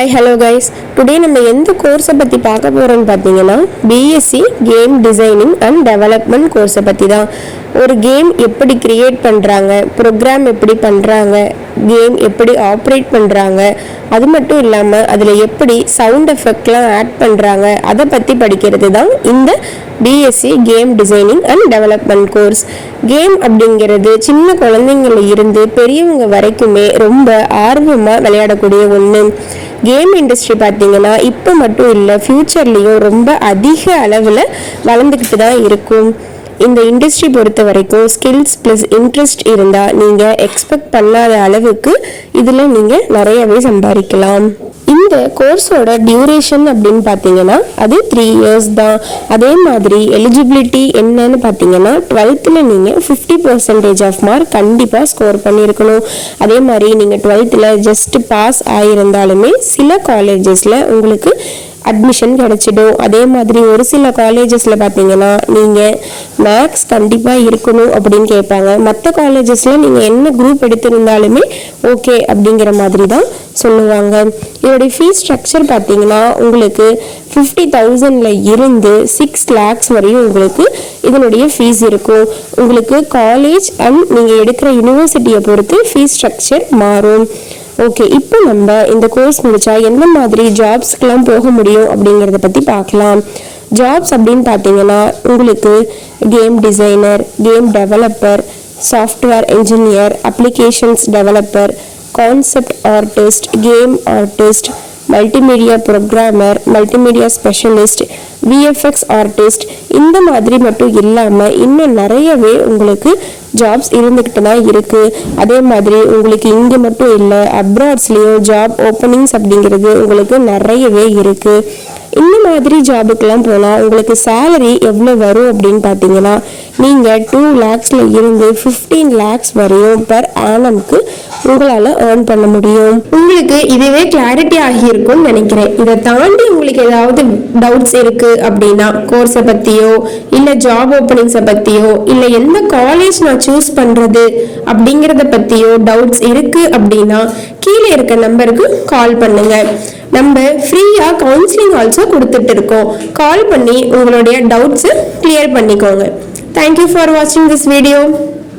Hi hello guys, today நம்ம எந்த கோர்ஸை பற்றி பார்க்க போகிறோம்னு பார்த்தீங்கன்னா BSc game designing and development கோர்ஸை பற்றி தான். ஒரு கேம் எப்படி கிரியேட் பண்ணுறாங்க, ப்ரோக்ராம் எப்படி பண்ணுறாங்க, கேம் எப்படி ஆப்ரேட் பண்ணுறாங்க, அது மட்டும் இல்லாமல் அதில் எப்படி சவுண்ட் எஃபெக்ட்லாம் ஆட் பண்ணுறாங்க, அதை பற்றி படிக்கிறது தான் இந்த BSc game designing and development course. Game அப்படிங்கிறது சின்ன குழந்தைங்கள இருந்து பெரியவங்க வரைக்குமே ரொம்ப ஆர்வமாக விளையாடக்கூடிய ஒன்று. கேம் இண்டஸ்ட்ரி பார்த்தீங்கன்னா இப்போ மட்டும் இல்லை, ஃப்யூச்சர்லேயும் ரொம்ப அதிக அளவில் வளர்ந்துக்கிட்டு தான் இருக்கும். இந்த இண்டஸ்ட்ரி பொறுத்த வரைக்கும் ஸ்கில்ஸ் ப்ளஸ் இன்ட்ரெஸ்ட் இருந்தால் நீங்கள் எக்ஸ்பெக்ட் பண்ணாத அளவுக்கு இதில் நீங்கள் நிறையவே சம்பாதிக்கலாம். இந்த கோர்ஸோட டியூரேஷன் அப்படின்னு பார்த்தீங்கன்னா அது 3 years தான். அதே மாதிரி எலிஜிபிலிட்டி என்னன்னு பார்த்தீங்கன்னா 12th நீங்கள் 50% ஆஃப் மார்க் கண்டிப்பாக ஸ்கோர் பண்ணியிருக்கணும். அதே மாதிரி நீங்கள் 12th ஜஸ்ட் பாஸ் ஆகியிருந்தாலுமே சில காலேஜஸில் உங்களுக்கு அட்மிஷன் கிடச்சிடும். அதே மாதிரி ஒரு சில காலேஜஸில் பார்த்தீங்கன்னா நீங்கள் மேக்ஸ் கண்டிப்பாக இருக்கணும் அப்படின்னு கேட்பாங்க. மற்ற காலேஜஸில் நீங்கள் என்ன குரூப் எடுத்திருந்தாலுமே ஓகே அப்படிங்கிற மாதிரி தான் சொல்லுவாங்க. இதோடைய ஃபீஸ் ஸ்ட்ரக்சர் பார்த்தீங்கன்னா உங்களுக்கு 50,000 இருந்து 6 lakhs வரையும் உங்களுக்கு இதனுடைய ஃபீஸ் இருக்கும். உங்களுக்கு காலேஜ் அண்ட் நீங்கள் எடுக்கிற யூனிவர்சிட்டியை பொறுத்து ஃபீஸ் ஸ்ட்ரக்சர் மாறும். ஓகே, இப்போ நம்ம இந்த கோர்ஸ் முடிச்சா எந்த மாதிரி ஜாப்ஸ்க்கெலாம் போக முடியும் அப்படிங்கிறத பற்றி பார்க்கலாம். ஜாப்ஸ் அப்படின்னு பார்த்தீங்கன்னா உங்களுக்கு game designer, game developer, software engineer, applications developer, concept artist, game artist, multimedia programmer, multimedia specialist, VFX artist, இந்த மாதிரி மட்டும் இல்லாமல் இன்னும் நிறையவே உங்களுக்கு ஜாப்ஸ் இருந்துக்கிட்டு தான் இருக்குது. அதே மாதிரி உங்களுக்கு இங்கே மட்டும் இல்லை, அப்ராட்ஸ்லேயும் ஜாப் ஓப்பனிங்ஸ் அப்படிங்கிறது உங்களுக்கு நிறையவே இருக்குது. இந்த மாதிரி ஜாபுக்கெல்லாம் போனால் உங்களுக்கு சேலரி எவ்வளோ வரும் அப்படின்னு பார்த்தீங்கன்னா நீங்கள் 2 lakhs இருந்து 15 lakhs வரையும் பெர் ஆனம்க்கு உங்களால் ஏர்ன் பண்ண முடியும். உங்களுக்கு இதுவே கிளாரிட்டி ஆகியிருக்கும்னு நினைக்கிறேன். இதை தாண்டி உங்களுக்கு ஏதாவது டவுட்ஸ் இருக்குது அப்படின்னா கோர்ஸை பற்றியோ இல்லை ஜாப் ஓப்பனிங்ஸை பற்றியோ இல்லை எந்த காலேஜ் நான் சூஸ் பண்ணுறது அப்படிங்கிறத பற்றியோ டவுட்ஸ் இருக்குது அப்படின்னா கீழே இருக்க நம்பருக்கு கால் பண்ணுங்கள். நம்ம ஃப்ரீயாக கவுன்சிலிங் ஆல்சோ கொடுத்துட்டு இருக்கோம். கால் பண்ணி உங்களுடைய டவுட்ஸை கிளியர் பண்ணிக்கோங்க. தேங்க்யூ ஃபார் வாட்சிங் திஸ் வீடியோ.